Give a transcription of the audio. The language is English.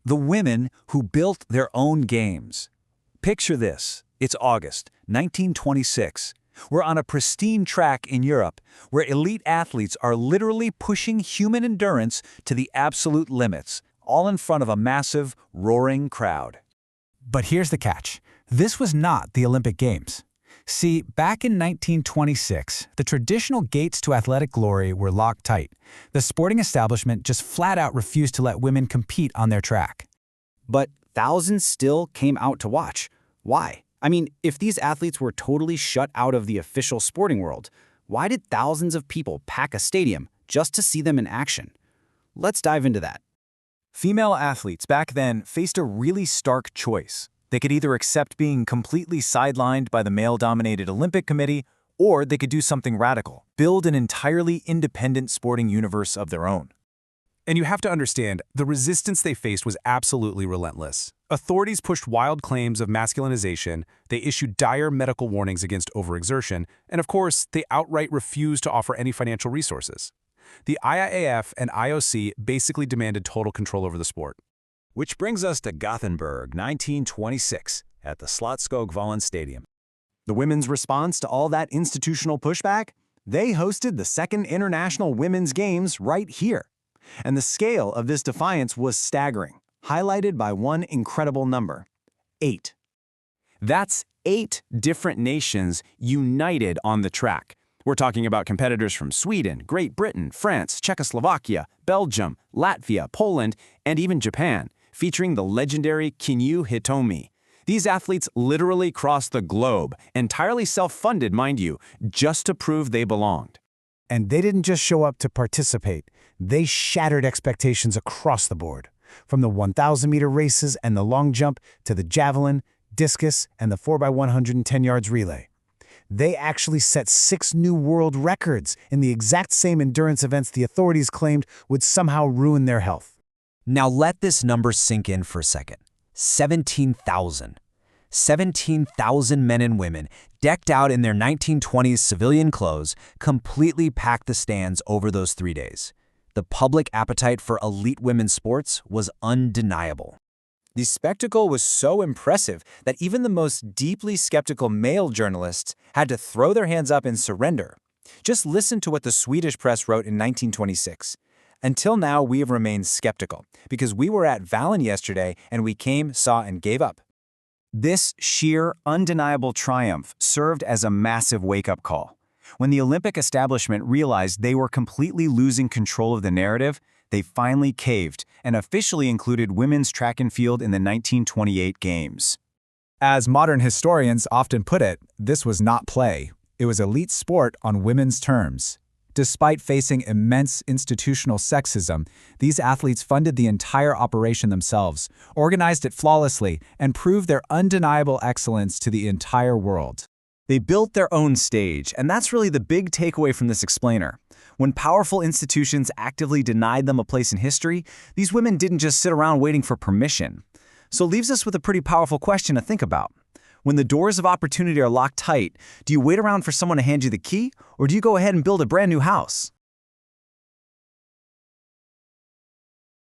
The women who built their own games. Picture this. It's August 1926. We're on a pristine track in Europe where elite athletes are literally pushing human endurance to the absolute limits, all in front of a massive, roaring crowd. But here's the catch. This was not the Olympic Games. See, back in 1926, the traditional gates to athletic glory were locked tight. The sporting establishment just flat out refused to let women compete on their track. But thousands still came out to watch. Why? I mean, if these athletes were totally shut out of the official sporting world, why did thousands of people pack a stadium just to see them in action? Let's dive into that. Female athletes back then faced a really stark choice. They could either accept being completely sidelined by the male-dominated Olympic Committee, or they could do something radical, build an entirely independent sporting universe of their own. And you have to understand, the resistance they faced was absolutely relentless. Authorities pushed wild claims of masculinization, they issued dire medical warnings against overexertion, and of course, they outright refused to offer any financial resources. The IAAF and IOC basically demanded total control over the sport. Which brings us to Gothenburg, 1926, at the Slottsskogsvallen Stadium. The women's response to all that institutional pushback? They hosted the second International Women's Games right here. And the scale of this defiance was staggering, highlighted by one incredible number: 8. That's 8 different nations united on the track. We're talking about competitors from Sweden, Great Britain, France, Czechoslovakia, Belgium, Latvia, Poland, and even Japan, featuring the legendary Kinyu Hitomi. These athletes literally crossed the globe, entirely self-funded, mind you, just to prove they belonged. And they didn't just show up to participate. They shattered expectations across the board. From the 1,000-meter races and the long jump to the javelin, discus, and the 4x110 yards relay. They actually set 6 new world records in the exact same endurance events the authorities claimed would somehow ruin their health. Now let this number sink in for a second. 17,000. 17,000 men and women, decked out in their 1920s civilian clothes, completely packed the stands over those 3 days. The public appetite for elite women's sports was undeniable. The spectacle was so impressive that even the most deeply skeptical male journalists had to throw their hands up and surrender. Just listen to what the Swedish press wrote in 1926. Until now, we have remained skeptical, because we were at Vallen yesterday and we came, saw, and gave up. This sheer, undeniable triumph served as a massive wake-up call. When the Olympic establishment realized they were completely losing control of the narrative, they finally caved and officially included women's track and field in the 1928 Games. As modern historians often put it, this was not play. It was elite sport on women's terms. Despite facing immense institutional sexism, these athletes funded the entire operation themselves, organized it flawlessly, and proved their undeniable excellence to the entire world. They built their own stage, and that's really the big takeaway from this explainer. When powerful institutions actively denied them a place in history, these women didn't just sit around waiting for permission. So it leaves us with a pretty powerful question to think about. When the doors of opportunity are locked tight, do you wait around for someone to hand you the key, or do you go ahead and build a brand new house?